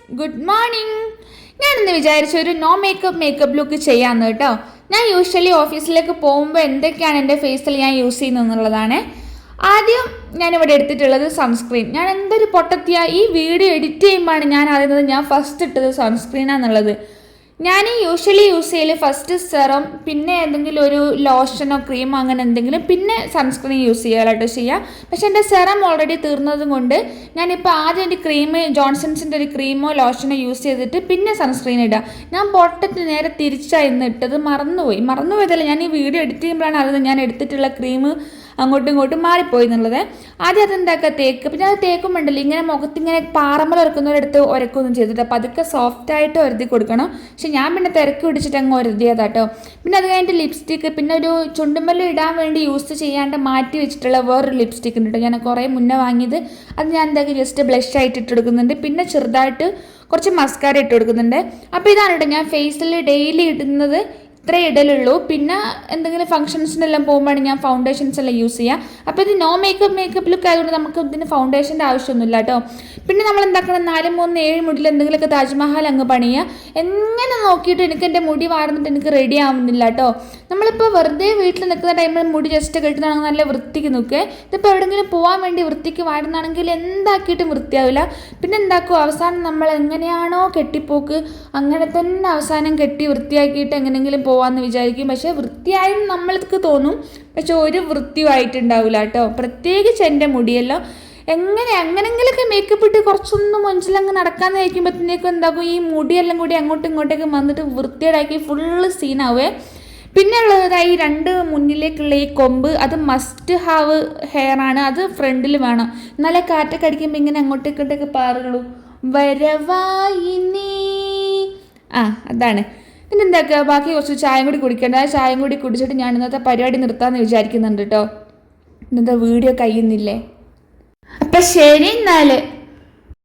Good morning. ഞാനിന്ന് വിചാരിച്ചു ഒരു നോ മേക്കപ്പ് ലുക്ക് ചെയ്യാമെന്ന് കേട്ടോ. ഞാൻ യൂഷ്വലി ഓഫീസിലേക്ക് പോകുമ്പോൾ എന്തൊക്കെയാണ് എൻ്റെ ഫേസിൽ ഞാൻ യൂസ് ചെയ്യുന്നത് എന്നുള്ളതാണ്. ആദ്യം ഞാനിവിടെ എടുത്തിട്ടുള്ളത് സൺസ്ക്രീൻ. ഞാൻ എന്തൊരു പൊട്ടത്തിയ ഈ വീഡിയോ എഡിറ്റ് ചെയ്യുമ്പോഴാണ് ഞാൻ അറിയുന്നത് ഞാൻ ഫസ്റ്റ് ഇട്ടത് സൺസ്ക്രീനാന്നുള്ളത്. ഞാൻ യൂഷ്വലി യൂസ് ചെയ്യൽ ഫസ്റ്റ് സെറം, പിന്നെ എന്തെങ്കിലും ഒരു ലോഷനോ ക്രീമോ അങ്ങനെ എന്തെങ്കിലും, പിന്നെ സൺസ്ക്രീൻ യൂസ് ചെയ്യാനായിട്ട് ചെയ്യാം. പക്ഷേ എൻ്റെ സെറം ഓൾറെഡി തീർന്നതും കൊണ്ട് ഞാനിപ്പോൾ ആദ്യം ഒരു ക്രീം, ജോൺസൺസിൻ്റെ ഒരു ക്രീമോ ലോഷനോ യൂസ് ചെയ്തിട്ട് പിന്നെ സൺസ്ക്രീൻ ഇടുക. ഞാൻ പൊട്ടത്തിന് നേരെ തിരിച്ചായിരുന്നു ഇട്ടത്. മറന്നുപോയതല്ല, ഞാൻ ഈ വീഡിയോ എഡിറ്റ് ചെയ്യുമ്പോഴാണ് അറിയുന്നത് ഞാൻ എടുത്തിട്ടുള്ള ക്രീം അങ്ങോട്ടും ഇങ്ങോട്ടും മാറിപ്പോയി എന്നുള്ളത്. ആദ്യം അതെന്താക്കുക, തേക്ക്. പിന്നെ അത് തേക്കുമ്പോണ്ടല്ലോ ഇങ്ങനെ മുഖത്തിങ്ങനെ പാറമ്മൽ ഉരക്കുന്നവരെടുത്ത് ഉരക്കൊന്നും ചെയ്തിട്ട് അപ്പോൾ അതൊക്കെ സോഫ്റ്റായിട്ട് ഉരതി കൊടുക്കണം. പക്ഷെ ഞാൻ പിന്നെ തിരക്ക് പിടിച്ചിട്ട് അങ്ങ് ഉരതിയതാട്ടോ. പിന്നെ അത് കഴിഞ്ഞിട്ട് ലിപ്സ്റ്റിക്ക്, പിന്നെ ഒരു ചുണ്ടുമ്പല്ല് ഇടാൻ വേണ്ടി യൂസ് ചെയ്യാണ്ട് മാറ്റി വെച്ചിട്ടുള്ള വേറൊരു ലിപ്സ്റ്റിക്ക് ഉണ്ട് കേട്ടോ. ഞാൻ കുറേ മുന്നേ വാങ്ങിയത്. അത് ഞാൻ എന്താക്കി ജസ്റ്റ് ബ്ലഷ് ആയിട്ട് ഇട്ട് കൊടുക്കുന്നുണ്ട്. പിന്നെ ചെറുതായിട്ട് കുറച്ച് മസ്കാര ഇട്ട് കൊടുക്കുന്നുണ്ട്. അപ്പോൾ ഇതാണ് കേട്ടോ ഞാൻ ഫേസിൽ ഡെയിലി ഇടുന്നത്. ഇത്രേ ഇടലുള്ളൂ. പിന്നെ എന്തെങ്കിലും ഫംഗ്ഷൻസിനെല്ലാം പോകുമ്പോഴാണ് ഞാൻ ഫൗണ്ടേഷൻസ് എല്ലാം യൂസ് ചെയ്യുക. അപ്പോൾ ഇത് നോ മേക്കപ്പ് ലുക്ക് ആയതുകൊണ്ട് നമുക്ക് ഇതിന് ഫൗണ്ടേഷൻ്റെ ആവശ്യമൊന്നുമില്ല കേട്ടോ. പിന്നെ നമ്മൾ എന്താക്കണം, 4, 3, 7 മുടിയിൽ എന്തെങ്കിലുമൊക്കെ താജ്മഹൽ അങ്ങ് പണിയുക. എങ്ങനെ നോക്കിയിട്ട് എനിക്ക് എൻ്റെ മുടി വാർന്നിട്ട് എനിക്ക് റെഡി ആവുന്നില്ല കേട്ടോ. നമ്മളിപ്പോൾ വെറുതെ വീട്ടിൽ നിൽക്കുന്ന ടൈമിൽ മുടി ജസ്റ്റ് കെട്ടുന്നതാണെങ്കിൽ നല്ല വൃത്തിക്ക് നിൽക്കുക. ഇതിപ്പോൾ എവിടെയെങ്കിലും പോകാൻ വേണ്ടി വൃത്തിക്ക് വാടുന്നതാണെങ്കിൽ എന്താക്കിയിട്ടും വൃത്തിയാവില്ല. പിന്നെ എന്താക്കും, അവസാനം നമ്മൾ എങ്ങനെയാണോ കെട്ടിപ്പോക്ക് അങ്ങനെ തന്നെ അവസാനം കെട്ടി വൃത്തിയാക്കിയിട്ട് എങ്ങനെയെങ്കിലും പോവാന്ന് വിചാരിക്കും. പക്ഷെ വൃത്തിയായും നമ്മൾക്ക് തോന്നും, പക്ഷെ ഒരു വൃത്തിയുമായിട്ടുണ്ടാവില്ല കേട്ടോ. പ്രത്യേകിച്ച് എൻ്റെ മുടിയല്ലോ അങ്ങനെങ്കിലൊക്കെ മേക്കപ്പ് ഇട്ട് കുറച്ചൊന്നും മൊഞ്ചിലങ്ങ് നടക്കാന്ന് കഴിക്കുമ്പോഴത്തേക്കും എന്താക്കും, ഈ മുടിയെല്ലാം കൂടി അങ്ങോട്ടും ഇങ്ങോട്ടേക്ക് വന്നിട്ട് വൃത്തിയേടാക്കി ഫുള്ള് സീനാവേ. പിന്നെ ഉള്ളത് ഈ 2 മുന്നിലേക്കുള്ള ഈ കൊമ്പ്, അത് മസ്റ്റ് ഹാവ് ഹെയർ ആണ്. അത് ഫ്രണ്ടിൽ വേണം, എന്നാലേ കാറ്റൊക്കെ അടിക്കുമ്പോൾ ഇങ്ങനെ അങ്ങോട്ടേക്കൊക്കെ പാറുള്ളൂ. വരവായി നീ, അതാണ്. പിന്നെ എന്താക്കുക, ബാക്കി കുറച്ച് ചായം കൂടി കുടിക്കേണ്ട. ആ ചായം കൂടി കുടിച്ചിട്ട് ഞാൻ ഇന്നത്തെ പരിപാടി നിർത്താമെന്ന് വിചാരിക്കുന്നുണ്ട് കേട്ടോ. ഇന്നത്തെ വീഡിയോ കഴിയുന്നില്ലേ. അപ്പം ശരി എന്നാൽ.